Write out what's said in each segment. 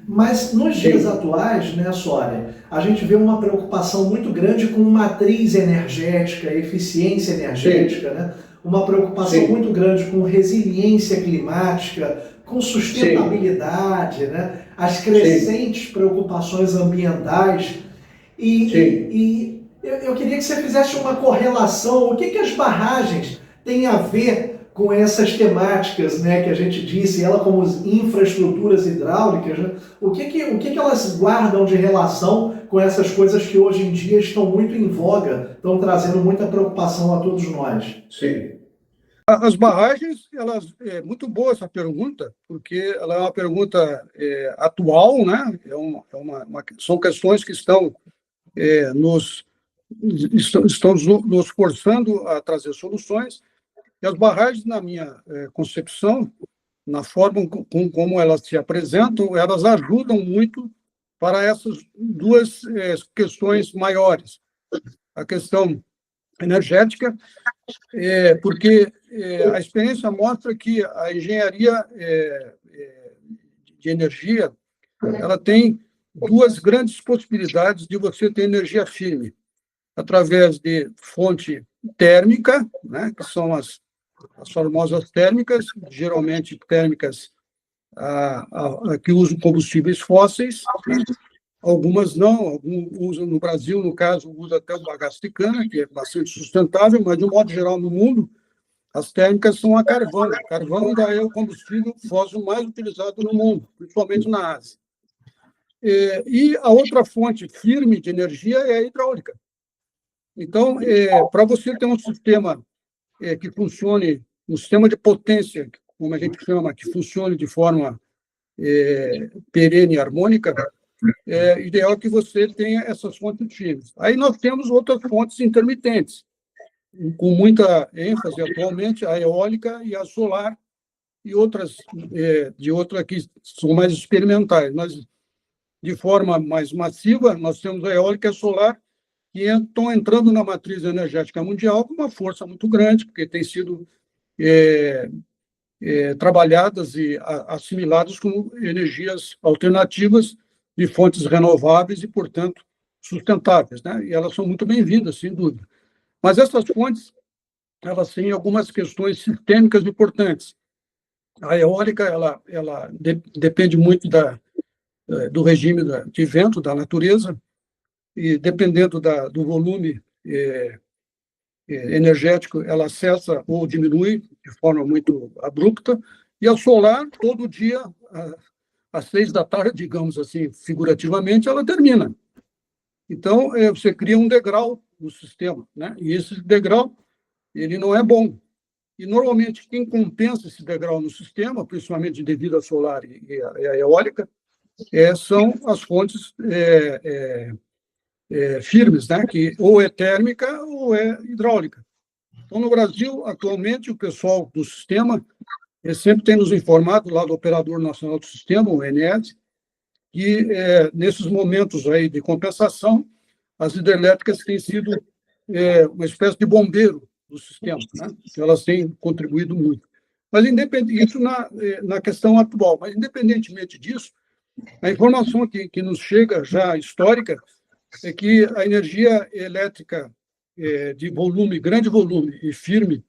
Mas nos dias Sim, atuais, né, Sônia, a gente vê uma preocupação muito grande com matriz energética, eficiência sim, energética, né? Uma preocupação sim, muito grande com resiliência climática, com sim, sustentabilidade, né? As sim, crescentes preocupações ambientais. E, e, sim. e eu queria que você fizesse uma correlação. O que as barragens têm a ver com essas temáticas, né, que a gente disse, ela como infraestruturas hidráulicas, né? O que elas guardam de relação com essas coisas que hoje em dia estão muito em voga, estão trazendo muita preocupação a todos nós? Sim. As barragens, elas, é muito boa essa pergunta, porque ela é uma pergunta atual, né? São questões que estão nos estão nos forçando a trazer soluções. E as barragens, na minha concepção, na forma como elas se apresentam, elas ajudam muito para essas duas questões maiores. A questão energética, porque a experiência mostra que a engenharia de energia ela tem duas grandes possibilidades de você ter energia firme, através de fonte térmica, né, que são as famosas térmicas, geralmente térmicas que usam combustíveis fósseis, né? Algumas não, alguns usam no Brasil, no caso, usa até o bagaço de cana, que é bastante sustentável, mas de um modo geral no mundo, as térmicas são a carvão. Carvão ainda é o combustível fóssil mais utilizado no mundo, principalmente na Ásia. E a outra fonte firme de energia é a hidráulica. Então, para você ter um sistema que funcione, um sistema de potência, como a gente chama, que funcione de forma perene e harmônica, é ideal que você tenha essas fontes firmes. Aí nós temos outras fontes intermitentes, com muita ênfase atualmente, a eólica e a solar, e outras de outras que são mais experimentais. Mas, de forma mais massiva, nós temos a eólica e a solar, que estão entrando na matriz energética mundial com uma força muito grande, porque têm sido trabalhadas e assimiladas como energias alternativas de fontes renováveis e, portanto, sustentáveis, né? E elas são muito bem-vindas, sem dúvida. Mas essas fontes, elas têm algumas questões sistêmicas importantes. A eólica, ela depende muito do regime de vento, da natureza, e dependendo do volume energético, ela cessa ou diminui de forma muito abrupta, e a solar, todo dia, às 6 da tarde, digamos assim, figurativamente, ela termina. Então, você cria um degrau no sistema, né? E esse degrau, ele não é bom. E, normalmente, quem compensa esse degrau no sistema, principalmente devido à solar e à eólica, são as fontes firmes, né? Que ou é térmica ou é hidráulica. Então, no Brasil, atualmente, o pessoal do sistema sempre tem nos informado, lá do Operador Nacional do Sistema, o ONS, que nesses momentos aí de compensação, as hidrelétricas têm sido uma espécie de bombeiro do sistema, né? Elas têm contribuído muito. Mas, isso na questão atual, mas, independentemente disso, a informação que nos chega já histórica é que a energia elétrica de volume, grande volume e firme,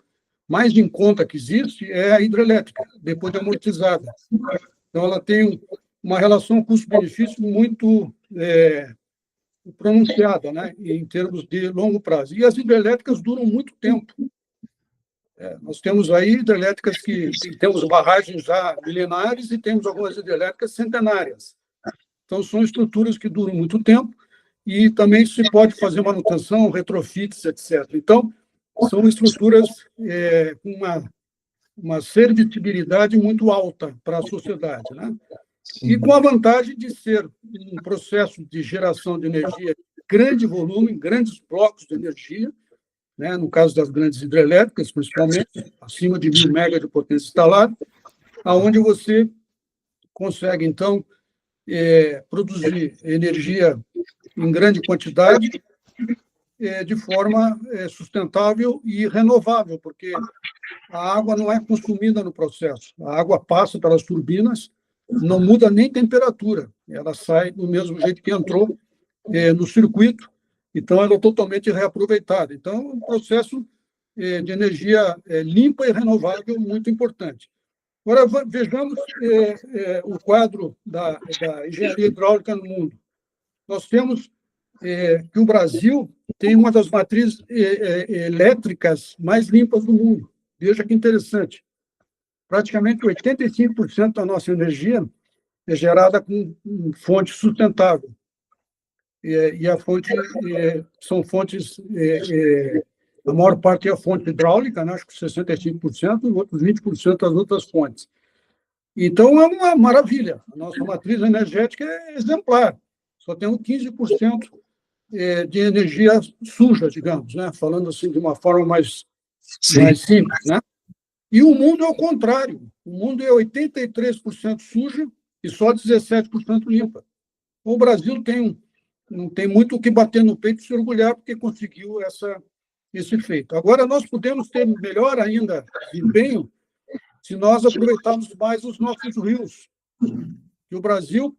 mais em conta que existe é a hidrelétrica, depois de amortizada. Então, ela tem uma relação custo-benefício muito pronunciada, né, em termos de longo prazo. E as hidrelétricas duram muito tempo. Nós temos aí hidrelétricas temos barragens já milenares e temos algumas hidrelétricas centenárias. Então, são estruturas que duram muito tempo e também se pode fazer manutenção, retrofits, etc. Então, são estruturas com uma servitibilidade muito alta para a sociedade, né? E com a vantagem de ser um processo de geração de energia de grande volume, grandes blocos de energia, né? No caso das grandes hidrelétricas, principalmente, acima de 1.000 MW de potência instalada, aonde você consegue, então, produzir energia em grande quantidade, de forma sustentável e renovável, porque a água não é consumida no processo. A água passa pelas turbinas não muda nem temperatura, ela sai do mesmo jeito que entrou no circuito, então ela é totalmente reaproveitada. Então, é um processo de energia limpa e renovável muito importante. Agora, vejamos o quadro da engenharia hidráulica no mundo. Nós temos que o Brasil tem uma das matrizes elétricas mais limpas do mundo. Veja que interessante. Praticamente 85% da nossa energia é gerada com fonte sustentável. E a fonte são fontes, a maior parte é a fonte hidráulica, né? Acho que 65%, e outros 20% as outras fontes. Então, é uma maravilha. A nossa matriz energética é exemplar. Só temos 15% de energia suja, digamos, né? Falando assim de uma forma mais simples, né? E o mundo é o contrário. O mundo é 83% suja e só 17% limpa. O Brasil não tem muito o que bater no peito e se orgulhar porque conseguiu esse feito. Agora, nós podemos ter melhor ainda desempenho se nós aproveitarmos mais os nossos rios. E o Brasil,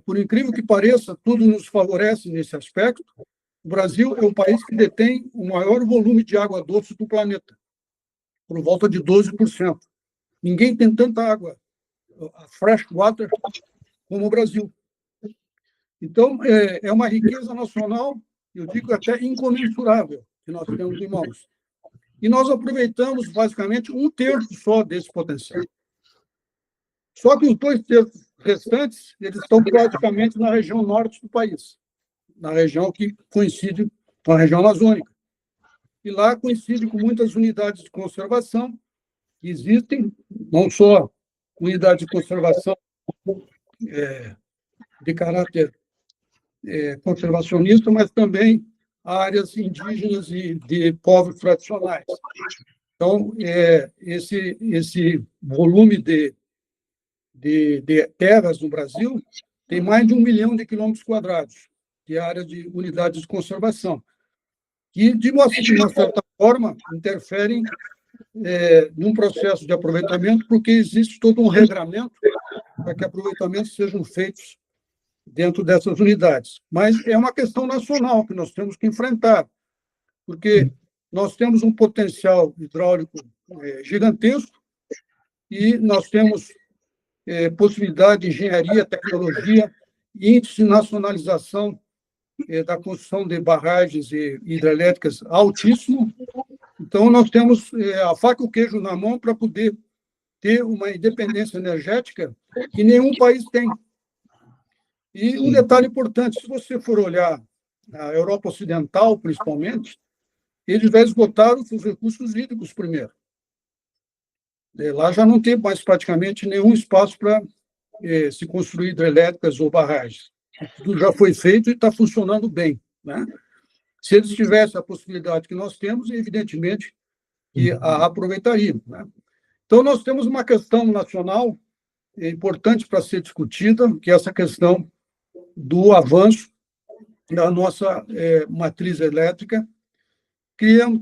por incrível que pareça, tudo nos favorece nesse aspecto. O Brasil é o país que detém o maior volume de água doce do planeta, por volta de 12%. Ninguém tem tanta água, fresh water, como o Brasil. Então, é uma riqueza nacional, eu digo até incomensurável, que nós temos em mãos. E nós aproveitamos, basicamente, 1/3 só desse potencial. Só que os 2/3 restantes, eles estão praticamente na região norte do país, na região que coincide com a região amazônica. E lá coincide com muitas unidades de conservação que existem, não só unidades de conservação de caráter conservacionista, mas também áreas indígenas e de povos tradicionais. Então, esse volume de terras no Brasil tem mais de 1 milhão de quilômetros quadrados de área de unidades de conservação, que, de uma certa forma, interferem num processo de aproveitamento, porque existe todo um regramento para que aproveitamentos sejam feitos dentro dessas unidades. Mas é uma questão nacional que nós temos que enfrentar, porque nós temos um potencial hidráulico gigantesco e nós temos possibilidade de engenharia, tecnologia e índice de nacionalização da construção de barragens hidrelétricas altíssimo. Então, nós temos a faca e o queijo na mão para poder ter uma independência energética que nenhum país tem. E um detalhe importante, se você for olhar a Europa Ocidental, principalmente, eles já esgotaram os recursos hídricos primeiro. Lá já não tem mais praticamente nenhum espaço para se construir hidrelétricas ou barragens. Tudo já foi feito e está funcionando bem, né? Se eles tivessem a possibilidade que nós temos, evidentemente que a aproveitariam, né? Então, nós temos uma questão nacional importante para ser discutida, que é essa questão do avanço da nossa matriz elétrica.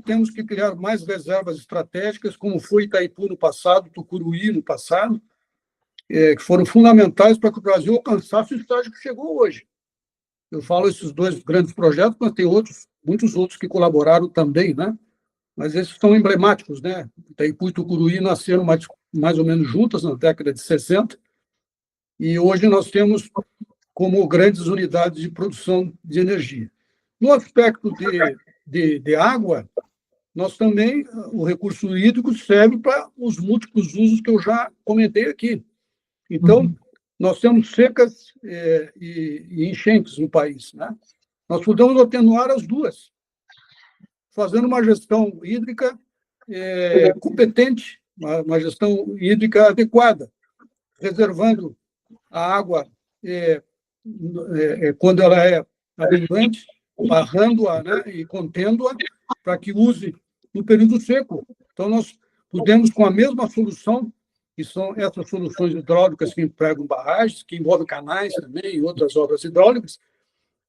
Temos que criar mais reservas estratégicas, como foi Itaipu no passado, Tucuruí no passado, que foram fundamentais para que o Brasil alcançasse o estágio que chegou hoje. Eu falo esses dois grandes projetos, mas tem muitos outros que colaboraram também, né? Mas esses são emblemáticos, né? Itaipu e Tucuruí nasceram mais ou menos juntas na década de 60, e hoje nós temos como grandes unidades de produção de energia. No aspecto de água, nós também, o recurso hídrico serve para os múltiplos usos que eu já comentei aqui. Então, nós temos secas e enchentes no país, né? Nós podemos atenuar as duas, fazendo uma gestão hídrica competente, uma gestão hídrica adequada, reservando a água quando ela é abundante, barrando-a, né, e contendo-a para que use no período seco. Então, nós podemos, com a mesma solução, que são essas soluções hidráulicas que empregam barragens, que envolvem canais também e outras obras hidráulicas,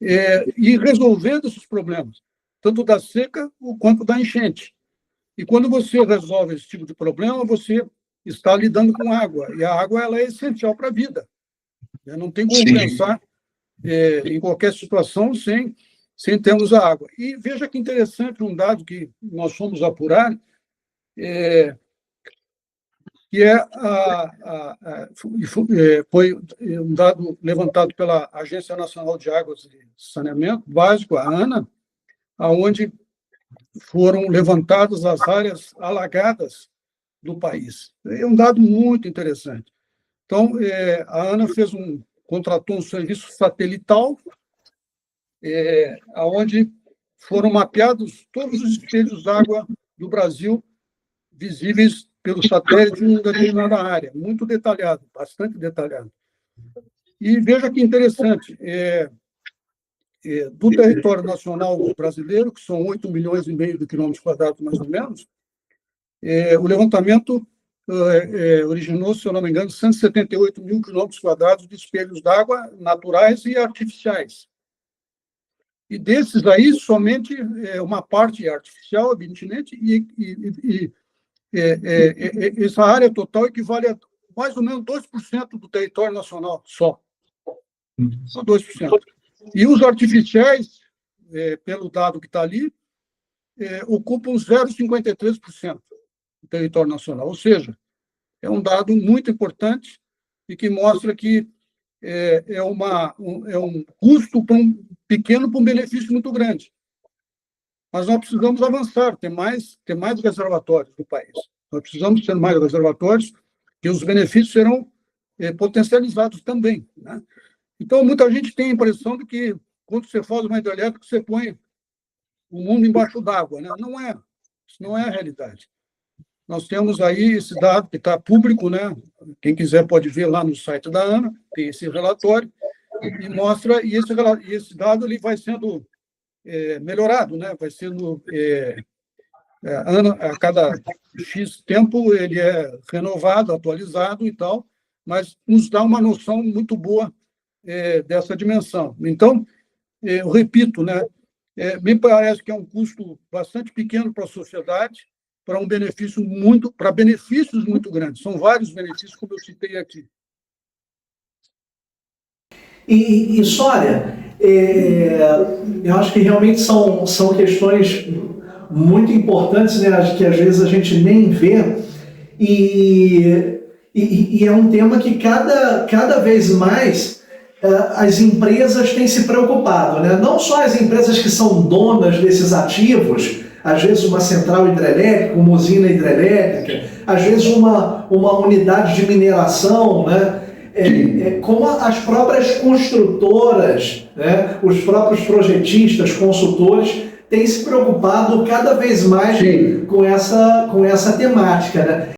e resolvendo esses problemas, tanto da seca quanto da enchente. E quando você resolve esse tipo de problema, você está lidando com água, e a água ela é essencial para a vida. Não tem como pensar em qualquer situação sem termos a água. E veja que interessante um dado que nós fomos apurar, que foi um dado levantado pela Agência Nacional de Águas e Saneamento Básico, a ANA, onde foram levantadas as áreas alagadas do país. É um dado muito interessante. Então, a ANA contratou um serviço satelital, onde foram mapeados todos os espelhos d'água do Brasil visíveis pelo satélite em determinada área, muito detalhado, bastante detalhado. E veja que interessante, do território nacional brasileiro, que são 8,5 milhões de quilômetros quadrados, mais ou menos, o levantamento originou, se eu não me engano, 178 mil quilômetros quadrados de espelhos d'água naturais e artificiais. E desses aí, somente uma parte é artificial, evidentemente, e essa área total equivale a mais ou menos 2% do território nacional só. Só 2%. E os artificiais, pelo dado que está ali, ocupam 0,53% do território nacional. Ou seja, é um dado muito importante e que mostra que é um custo pequeno para um benefício muito grande. Mas nós precisamos avançar, ter mais reservatórios no país. Nós precisamos ter mais reservatórios e os benefícios serão potencializados também, né? Então, muita gente tem a impressão de que, quando você faz uma hidrelétrica, você põe o mundo embaixo d'água, né? Não é. Isso não é a realidade. Nós temos aí esse dado que está público, né? Quem quiser pode ver lá no site da ANA, tem esse relatório, e mostra, e esse dado ele vai sendo melhorado, né? Vai sendo a cada X tempo ele é renovado, atualizado e tal, mas nos dá uma noção muito boa dessa dimensão. Então, eu repito, né? Me parece que é um custo bastante pequeno para a sociedade, para benefícios muito grandes. São vários benefícios, como eu citei aqui. E Sória, eu acho que realmente são questões muito importantes, né, que às vezes a gente nem vê, e é um tema que cada vez mais as empresas têm se preocupado, né? Não só as empresas que são donas desses ativos, às vezes uma central hidrelétrica, uma usina hidrelétrica, às vezes uma unidade de mineração, né? Como as próprias construtoras, né? Os próprios projetistas, consultores, têm se preocupado cada vez mais com essa temática, né?